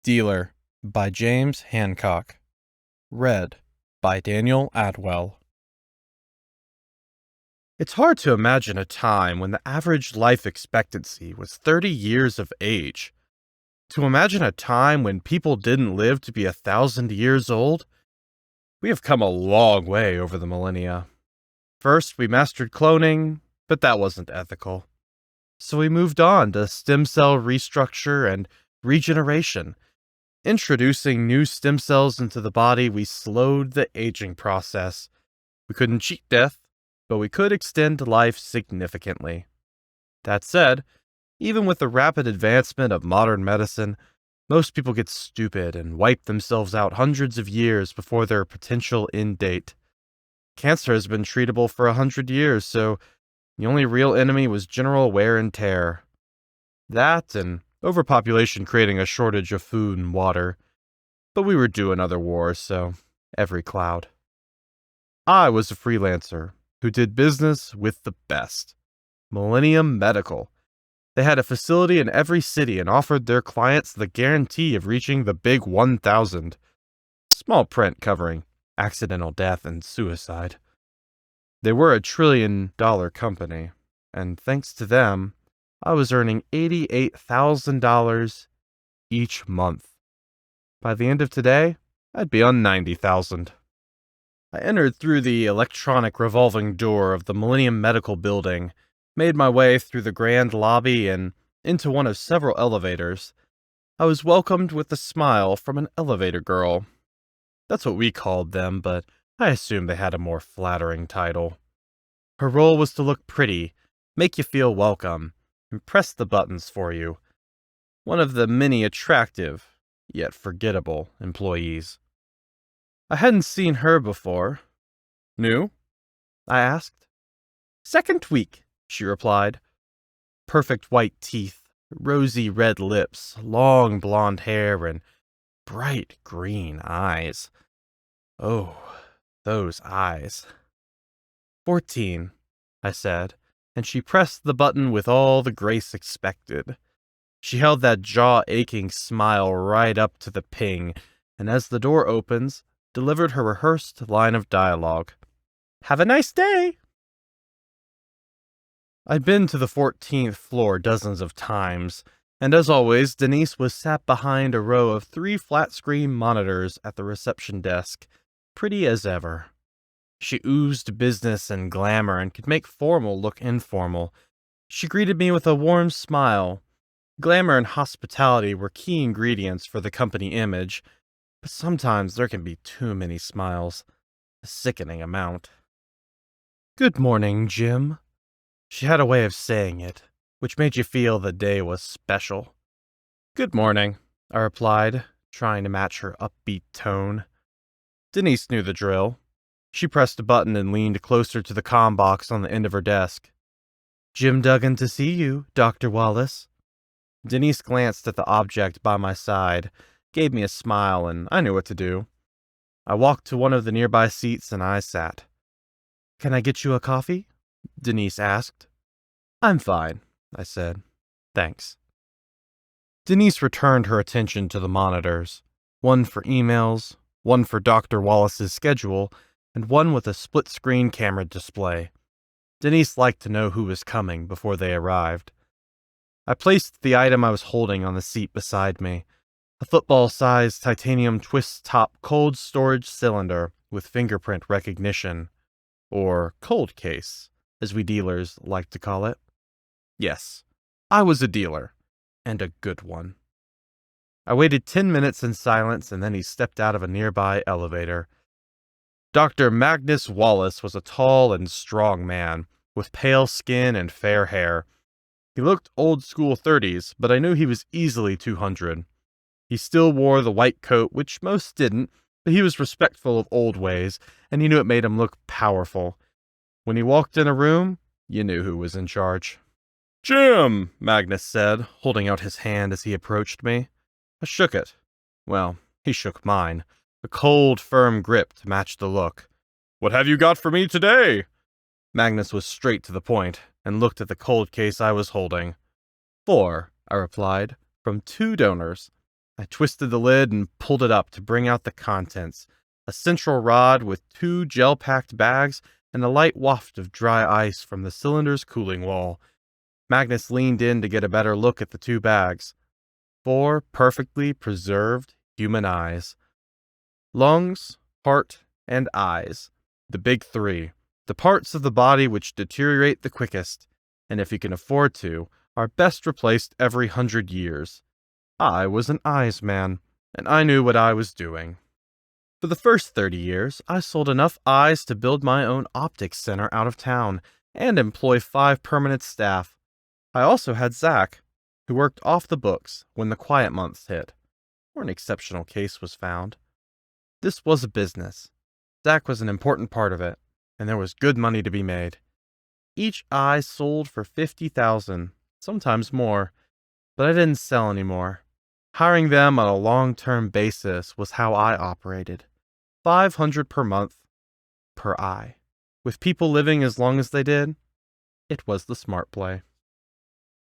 Dealer by James Hancock. Read by Daniel Adwell. It's hard to imagine a time when the average life expectancy was 30 years of age. To imagine a time when people didn't live to be 1,000 years old? We have come a long way over the millennia. First, we mastered cloning, but that wasn't ethical. So we moved on to stem cell restructure and regeneration. Introducing new stem cells into the body, we slowed the aging process. We couldn't cheat death, but we could extend life significantly. That said, even with the rapid advancement of modern medicine, most people get stupid and wipe themselves out hundreds of years before their potential end date. Cancer has been treatable for 100 years, so the only real enemy was general wear and tear. That and overpopulation creating a shortage of food and water. But we were due another war, so every cloud. I was a freelancer who did business with the best. Millennium Medical. They had a facility in every city and offered their clients the guarantee of reaching the big 1,000. Small print covering accidental death and suicide. They were a $1 trillion company, and thanks to them, I was earning $88,000 each month. By the end of today, I'd be on $90,000. I entered through the electronic revolving door of the Millennium Medical Building, made my way through the grand lobby and into one of several elevators. I was welcomed with a smile from an elevator girl. That's what we called them, but I assumed they had a more flattering title. Her role was to look pretty, make you feel welcome, and press the buttons for you. One of the many attractive, yet forgettable, employees. I hadn't seen her before. New? I asked. Second week, she replied. Perfect white teeth, rosy red lips, long blonde hair, and bright green eyes. Oh, those eyes. 14, I said, and she pressed the button with all the grace expected. She held that jaw-aching smile right up to the ping, and as the door opens, delivered her rehearsed line of dialogue. Have a nice day! I'd been to the 14th floor dozens of times, and as always, Denise was sat behind a row of 3 flat-screen monitors at the reception desk, pretty as ever. She oozed business and glamour and could make formal look informal. She greeted me with a warm smile. Glamour and hospitality were key ingredients for the company image, but sometimes there can be too many smiles. A sickening amount. Good morning, Jim. She had a way of saying it, which made you feel the day was special. Good morning, I replied, trying to match her upbeat tone. Denise knew the drill. She pressed a button and leaned closer to the comm box on the end of her desk. Jim Duggan to see you, Dr. Wallace. Denise glanced at the object by my side, gave me a smile, and I knew what to do. I walked to one of the nearby seats and I sat. Can I get you a coffee? Denise asked. I'm fine, I said. Thanks. Denise returned her attention to the monitors, one for emails, one for Dr. Wallace's schedule, and one with a split-screen camera display. Denise liked to know who was coming before they arrived. I placed the item I was holding on the seat beside me, a football-sized titanium twist-top cold storage cylinder with fingerprint recognition, or cold case, as we dealers like to call it. Yes, I was a dealer, and a good one. I waited 10 minutes in silence, and then he stepped out of a nearby elevator. Dr. Magnus Wallace was a tall and strong man, with pale skin and fair hair. He looked old-school 30s, but I knew he was easily 200. He still wore the white coat, which most didn't, but he was respectful of old ways, and you knew it made him look powerful. When he walked in a room, you knew who was in charge. Jim, Magnus said, holding out his hand as he approached me. I shook it. Well, he shook mine. A cold, firm grip to match the look. What have you got for me today? Magnus was straight to the point, and looked at the cold case I was holding. 4, I replied, from 2 donors. I twisted the lid and pulled it up to bring out the contents: a central rod with two gel-packed bags and a light waft of dry ice from the cylinder's cooling wall. Magnus leaned in to get a better look at the two bags. 4 perfectly preserved human eyes. Lungs, heart, and eyes. The big three. The parts of the body which deteriorate the quickest, and if you can afford to, are best replaced every 100 years. I was an eyes man, and I knew what I was doing. For the first 30 years, I sold enough eyes to build my own optics center out of town and employ 5 permanent staff. I also had Zach, who worked off the books when the quiet months hit, or an exceptional case was found. This was a business. Zach was an important part of it, and there was good money to be made. Each eye sold for $50,000, sometimes more, but I didn't sell anymore. Hiring them on a long-term basis was how I operated. $500 per month, per eye. With people living as long as they did, it was the smart play.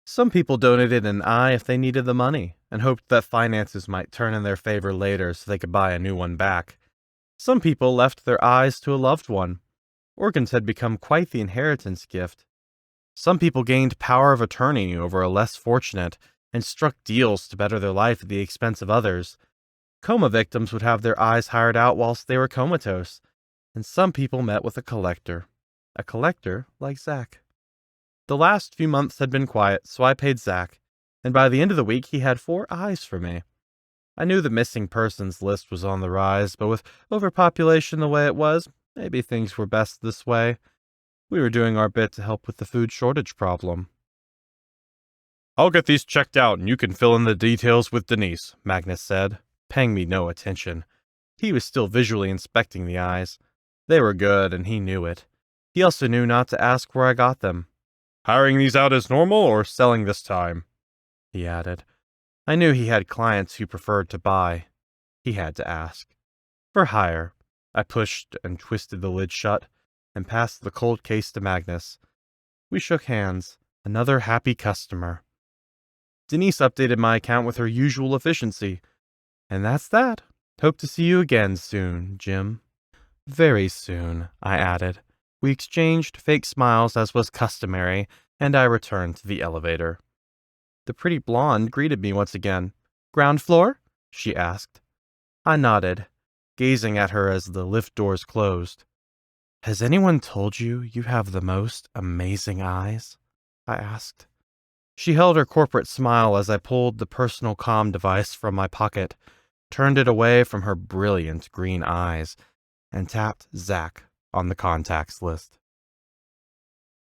Some people donated an eye if they needed the money, and hoped that finances might turn in their favor later so they could buy a new one back. Some people left their eyes to a loved one. Organs had become quite the inheritance gift. Some people gained power of attorney over a less fortunate and struck deals to better their life at the expense of others. Coma victims would have their eyes hired out whilst they were comatose, and some people met with a collector like Zach. The last few months had been quiet, so I paid Zach, and by the end of the week he had 4 eyes for me. I knew the missing persons list was on the rise, but with overpopulation the way it was, maybe things were best this way. We were doing our bit to help with the food shortage problem. "I'll get these checked out and you can fill in the details with Denise," Magnus said, paying me no attention. He was still visually inspecting the eyes. They were good, and he knew it. He also knew not to ask where I got them. "Hiring these out as normal or selling this time?" he added. I knew he had clients who preferred to buy. He had to ask. "For hire." I pushed and twisted the lid shut and passed the cold case to Magnus. We shook hands. Another happy customer. Denise updated my account with her usual efficiency. "And that's that. Hope to see you again soon, Jim." "Very soon," I added. We exchanged fake smiles as was customary, and I returned to the elevator. The pretty blonde greeted me once again. "Ground floor?" she asked. I nodded, gazing at her as the lift doors closed. "Has anyone told you you have the most amazing eyes?" I asked. She held her corporate smile as I pulled the personal comm device from my pocket, turned it away from her brilliant green eyes, and tapped Zach on the contacts list.